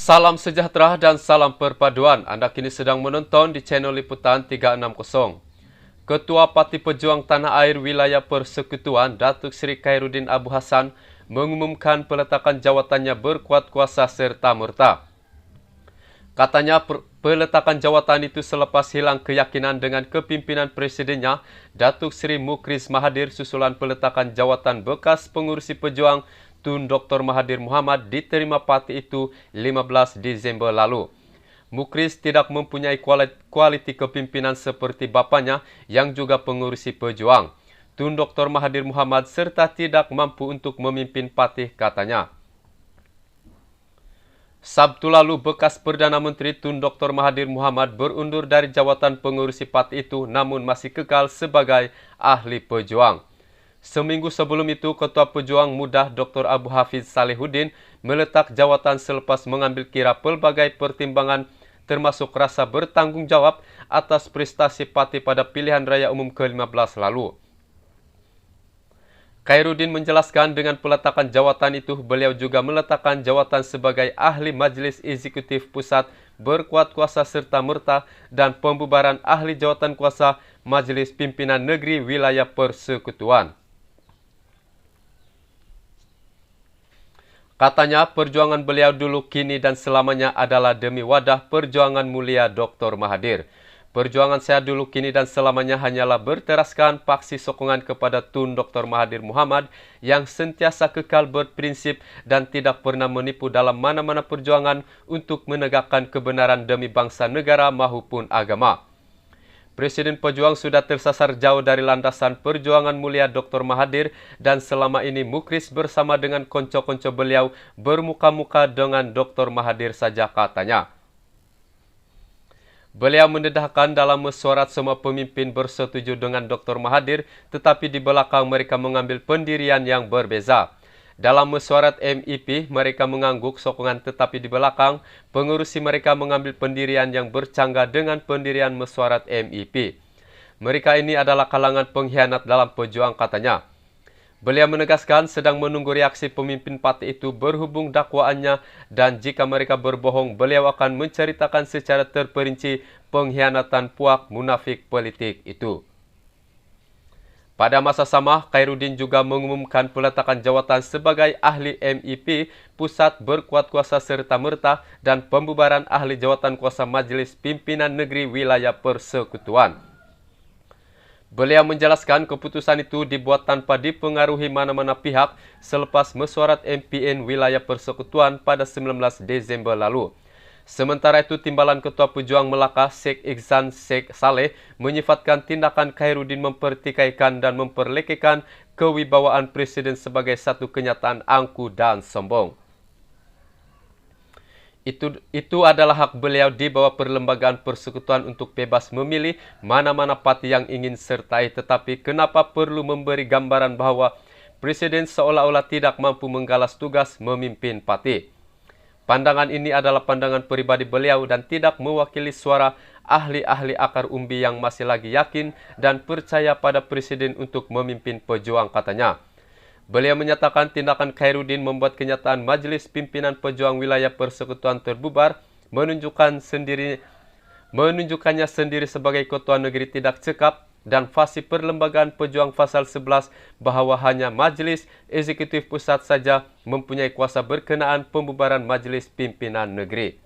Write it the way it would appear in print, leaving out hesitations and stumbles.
Salam sejahtera dan salam perpaduan. Anda kini sedang menonton di channel Liputan 360. Ketua Parti Pejuang Tanah Air Wilayah Persekutuan Datuk Seri Khairuddin Abu Hassan mengumumkan peletakan jawatannya berkuat kuasa serta-merta. Katanya peletakan jawatan itu selepas hilang keyakinan dengan kepimpinan presidennya Datuk Seri Mukris Mahathir susulan peletakan jawatan bekas pengurusi pejuang Tun Dr. Mahathir Mohamad diterima parti itu 15 Disember lalu. Mukris tidak mempunyai kualiti kepimpinan seperti bapanya yang juga pengurusi pejuang. Tun Dr. Mahathir Mohamad serta tidak mampu untuk memimpin parti katanya. Sabtu lalu, bekas Perdana Menteri Tun Dr. Mahathir Mohamad berundur dari jawatan pengurusi parti itu namun masih kekal sebagai ahli pejuang. Seminggu sebelum itu, Ketua Pejuang Muda Dr. Abu Hafiz Salihuddin meletak jawatan selepas mengambil kira pelbagai pertimbangan termasuk rasa bertanggung jawab atas prestasi parti pada pilihan raya umum ke-15 lalu. Khairuddin menjelaskan dengan peletakan jawatan itu, beliau juga meletakkan jawatan sebagai ahli Majlis Eksekutif Pusat berkuat kuasa serta-merta dan pembubaran ahli jawatan kuasa Majelis Pimpinan Negeri Wilayah Persekutuan. Katanya, perjuangan beliau dulu, kini dan selamanya adalah demi wadah perjuangan mulia Dr. Mahathir. Perjuangan saya dulu, kini dan selamanya hanyalah berteraskan paksi sokongan kepada Tun Dr. Mahathir Mohamad yang sentiasa kekal berprinsip dan tidak pernah menipu dalam mana-mana perjuangan untuk menegakkan kebenaran demi bangsa negara maupun agama. Presiden Pejuang sudah tersasar jauh dari landasan perjuangan mulia Dr. Mahathir dan selama ini Mukris bersama dengan konco-konco beliau bermuka-muka dengan Dr. Mahathir saja katanya. Beliau mendedahkan dalam mesyuarat semua pemimpin bersetuju dengan Dr. Mahathir, tetapi di belakang mereka mengambil pendirian yang berbeza. Dalam mesyuarat MIP, mereka mengangguk sokongan, tetapi di belakang pengurusi mereka mengambil pendirian yang bercanggah dengan pendirian mesyuarat MIP. Mereka ini adalah kalangan pengkhianat dalam pejuang katanya. Beliau menegaskan sedang menunggu reaksi pemimpin parti itu berhubung dakwaannya dan jika mereka berbohong, beliau akan menceritakan secara terperinci pengkhianatan puak munafik politik itu. Pada masa sama, Khairuddin juga mengumumkan peletakan jawatan sebagai ahli MIP Pusat berkuat kuasa serta-merta dan pembubaran ahli jawatan kuasa Majelis Pimpinan Negeri Wilayah Persekutuan. Beliau menjelaskan keputusan itu dibuat tanpa dipengaruhi mana-mana pihak selepas mesyuarat MPN Wilayah Persekutuan pada 19 Desember lalu. Sementara itu, Timbalan Ketua Pejuang Melaka Sheikh Ihsan Sheikh Saleh menyifatkan tindakan Khairuddin mempertikaikan dan memperlekehkan kewibawaan Presiden sebagai satu kenyataan angku dan sombong. Itu adalah hak beliau di bawah perlembagaan persekutuan untuk bebas memilih mana-mana parti yang ingin sertai, tetapi kenapa perlu memberi gambaran bahwa Presiden seolah-olah tidak mampu menggalas tugas memimpin parti? Pandangan ini adalah pandangan pribadi beliau dan tidak mewakili suara ahli-ahli akar umbi yang masih lagi yakin dan percaya pada Presiden untuk memimpin pejuang katanya. Beliau menyatakan tindakan Khairuddin membuat kenyataan Majelis Pimpinan Pejuang Wilayah Persekutuan terbubar, menunjukkannya sendiri sebagai ketua negeri tidak cekap dan fasih perlembagaan pejuang pasal 11 bahwa hanya Majelis Eksekutif Pusat saja mempunyai kuasa berkenaan pembubaran Majelis Pimpinan Negeri.